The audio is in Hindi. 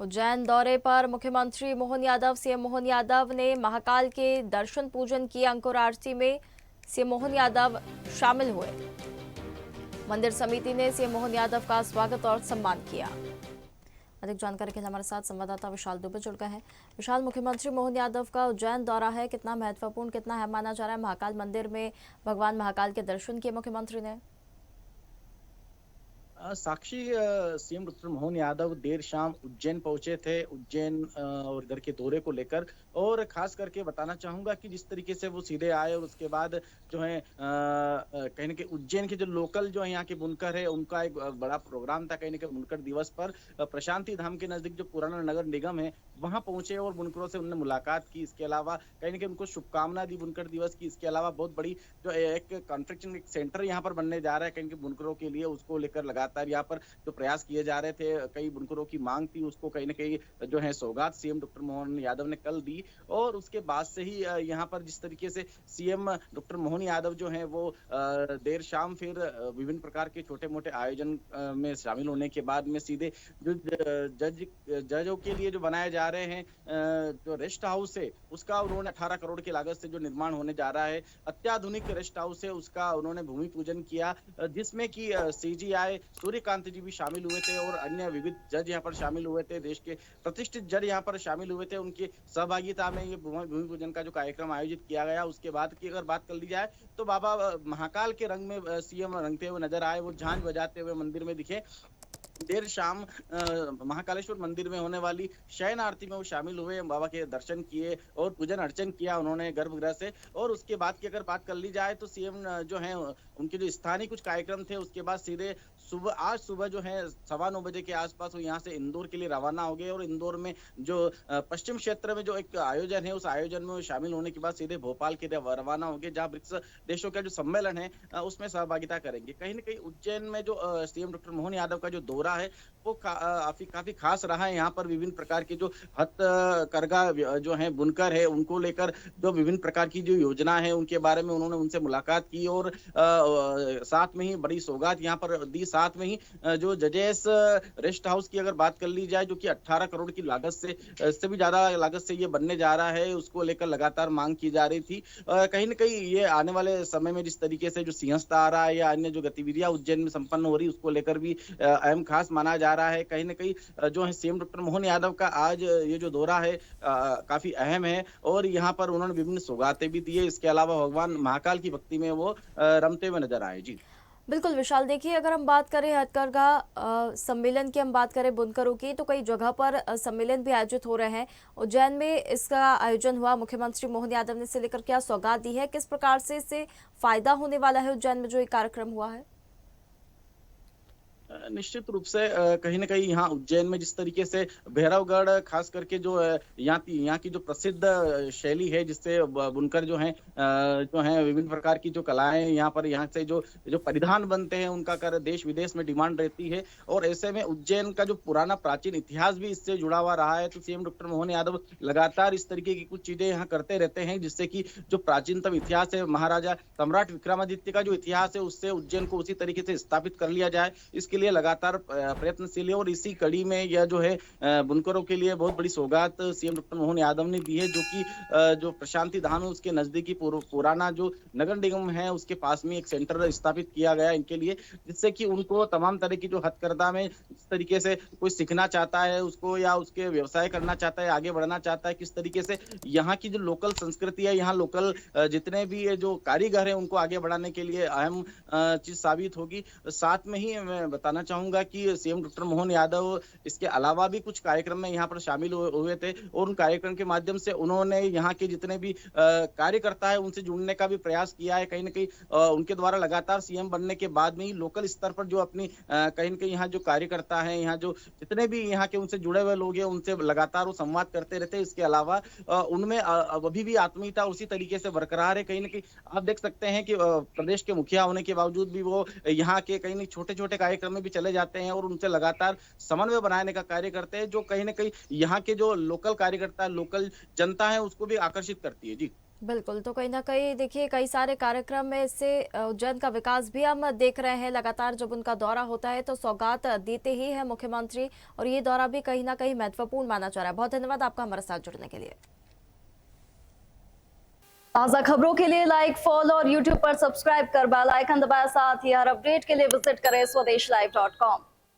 उज्जैन दौरे पर मुख्यमंत्री मोहन यादव। सीएम मोहन यादव ने महाकाल के दर्शन पूजन किए। अंकुर आरती में सीएम मोहन यादव शामिल हुए। मंदिर समिति ने सीएम मोहन यादव का स्वागत और सम्मान किया। अधिक जानकारी के लिए हमारे साथ संवाददाता विशाल दुबे जुड़ गए हैं। विशाल, मुख्यमंत्री मोहन यादव का उज्जैन दौरा है, कितना महत्वपूर्ण, कितना अहम माना जा रहा है? महाकाल मंदिर में भगवान महाकाल के दर्शन किए मुख्यमंत्री ने। साक्षी, सीएम डॉक्टर मोहन यादव देर शाम उज्जैन पहुंचे थे। उज्जैन और इधर के दौरे को लेकर, और खास करके बताना चाहूंगा कि जिस तरीके से वो सीधे आए और उसके बाद जो है कहीं ना कहीं उज्जैन के जो लोकल जो है यहाँ के बुनकर है उनका एक बड़ा प्रोग्राम था। कहीं ना कहीं बुनकर दिवस पर प्रशांति धाम के नजदीक जो पुराना नगर निगम है वहां पहुंचे और बुनकरों से उन्होंने मुलाकात की। इसके अलावा कहीं ना कहीं उनको शुभकामना दी बुनकर दिवस की। इसके अलावा बहुत बड़ी जो एक कॉन्फ्रेक्शन सेंटर यहाँ पर बनने जा रहा है कहीं बुनकरों के लिए, उसको लेकर लगातार यहाँ पर जो प्रयास किए जा रहे थे, कई बुनकरों की मांग थी, उसको कहीं ना कहीं जो है सौगात सीएम डॉक्टर मोहन यादव ने कल दी। और उसके बाद से ही यहाँ पर जिस तरीके से सीएम डॉक्टर मोहन यादव जो है वो देर शाम फिर विभिन्न प्रकार के छोटे मोटे आयोजन में शामिल होने के बाद में सीधे जो जजों के लिए जो बनाए जा रहे हैं जो रेस्ट हाउस है उसका उन्होंने 18 करोड़ की लागत से जो निर्माण होने जा रहा है, अत्याधुनिक रेस्ट हाउस है, उसका उन्होंने भूमि पूजन किया, जिसमें कि सीजीआई सूर्यकांत जी भी शामिल हुए थे और अन्य विविध जज यहाँ पर शामिल हुए थे। देश के प्रतिष्ठित जज यहाँ पर शामिल हुए थे। उनकी सहभागिता में ये भूमि पूजन का जो कार्यक्रम आयोजित किया गया, उसके बाद की अगर बात कर ली जाए तो बाबा महाकाल के रंग में सीएम रंगते हुए नजर आए। वो झांझ बजाते हुए मंदिर में दिखे। देर शाम महाकालेश्वर मंदिर में होने वाली शयन आरती में वो शामिल हुए, बाबा के दर्शन किए और पूजन अर्चन किया उन्होंने गर्भगृह से। और उसके बाद की अगर बात कर ली जाए तो सीएम जो है उनके जो स्थानीय कुछ कार्यक्रम थे उसके बाद सीधे आज सुबह जो है 9:15 बजे के आसपास वो यहाँ से इंदौर के लिए रवाना हो गए। और इंदौर में जो पश्चिम क्षेत्र में जो एक आयोजन है उस आयोजन में शामिल होने के बाद सीधे भोपाल के लिए रवाना हो गए, जहाँ ब्रिक्स देशों का जो सम्मेलन है उसमें सहभागिता करेंगे। कहीं ना कहीं उज्जैन में जो सीएम डॉक्टर मोहन यादव का जो दौरा है वो काफी खास रहा है। यहाँ पर विभिन्न प्रकार के जो हथकरघा जो है बुनकर है उनको लेकर जो विभिन्न प्रकार की जो योजना है उनके बारे में उन्होंने उनसे मुलाकात की और साथ में ही बड़ी सौगात यहाँ पर दी। साथ में ही जो जजेस रेस्ट हाउस की अगर बात कर ली जाए जो कि 18 करोड़ की लागत से इससे भी ज्यादा लागत से ये बनने जा रहा है, उसको लेकर लगातार मांग की जा रही थी। कहीं ना कहीं ये आने वाले समय में जिस तरीके से जो सिंहस्थ आ रहा है या अन्य जो गतिविधियां उज्जैन में संपन्न हो रही उसको लेकर भी अहम खास माना जा रहा है। कहीं ना कहीं जो है सीएम डॉक्टर मोहन यादव का आज ये जो दौरा है काफी अहम है और यहाँ पर उन्होंने विभिन्न सौगातें भी दी है। इसके अलावा भगवान महाकाल की भक्ति में वो रमते हुए नजर आए। जी बिल्कुल विशाल, देखिए अगर हम बात करें हथकरघा सम्मेलन की, हम बात करें बुनकरों की, तो कई जगह पर सम्मेलन भी आयोजित हो रहे हैं। उज्जैन में इसका आयोजन हुआ, मुख्यमंत्री मोहन यादव ने इसे लेकर क्या सौगात दी है, किस प्रकार से इससे फायदा होने वाला है उज्जैन में जो ये कार्यक्रम हुआ है? निश्चित रूप से कहीं ना कहीं यहाँ उज्जैन में जिस तरीके से भैरवगढ़ खास करके जो यहाँ की जो प्रसिद्ध शैली है जिससे बुनकर जो है विभिन्न प्रकार की जो कलाएं यहाँ से जो परिधान बनते हैं उनका कर देश विदेश में डिमांड रहती है। और ऐसे में उज्जैन का जो पुराना प्राचीन इतिहास भी इससे जुड़ा हुआ रहा है। तो सीएम डॉक्टर मोहन यादव लगातार इस तरीके की कुछ चीजें यहाँ करते रहते हैं जिससे कि जो प्राचीनतम इतिहास है महाराजा सम्राट विक्रमादित्य का जो इतिहास है उससे उज्जैन को उसी तरीके से स्थापित कर लिया जाए, इसके लिए लगातार प्रयत्नशील है। और इसी कड़ी में यह जो है बुनकरों के लिए बहुत बड़ी सौगात सीएम डॉक्टर मोहन यादव ने दी है, जो कि जो प्रशांति धाम है उसके नजदीकी पुराना जो नगर निगम है उसके पास में एक सेंटर स्थापित किया गया इनके लिए, जिससे कि उनको तमाम तरह की जो हथकरघा में इस तरीके से कोई सीखना चाहता है उसको या उसके व्यवसाय करना चाहता है, आगे बढ़ना चाहता है, किस तरीके से यहाँ की जो लोकल संस्कृति है, यहाँ लोकल जितने भी जो कारीगर है उनको आगे बढ़ाने के लिए अहम चीज साबित होगी। साथ में ही मैं बताना चाहूंगा कि सीएम डॉक्टर मोहन यादव इसके अलावा भी कुछ कार्यक्रम में यहाँ पर शामिल हुए थे और उन कार्यक्रम के माध्यम से उन्होंने यहाँ के जितने भी कार्यकर्ता है उनसे जुड़ने का भी प्रयास किया है। कहीं ना कहीं उनके द्वारा लगातार सीएम बनने के बाद में ही लोकल स्तर पर जो अपनी कहीं ना कहीं यहाँ जो कार्यकर्ता है, यहाँ जो जितने भी यहाँ के उनसे जुड़े हुए लोग हैं उनसे लगातार वो संवाद करते रहते हैं। इसके अलावा उनमें अभी भी आत्मीयता उसी तरीके से बरकरार है। कहीं ना कहीं आप देख सकते हैं कि प्रदेश के मुखिया होने के बावजूद भी वो यहाँ के कहीं छोटे छोटे कार्यक्रम में भी चले जाते हैं और उनसे लगातार समन्वय बनाने का कार्य करते हैं, जो कहीं ना कहीं यहाँ के जो लोकल कार्यकर्ता लोकल जनता है उसको भी आकर्षित करती है। जी बिल्कुल, तो कहीं न कहीं देखिए कई सारे कार्यक्रम में इससे उज्जैन का विकास भी हम देख रहे हैं। लगातार जब उनका दौरा होता है तो सौगात देते ही हैं मुख्यमंत्री, और ये दौरा भी कहीं न कहीं महत्वपूर्ण माना जा रहा है। बहुत धन्यवाद आपका हमारे साथ जुड़ने के लिए। ताज़ा खबरों के लिए लाइक, फॉलो और यूट्यूब पर सब्सक्राइब कर बेल आइकन दबाएं। साथ ही हर अपडेट के लिए विजिट करें स्वदेशलाइव.com।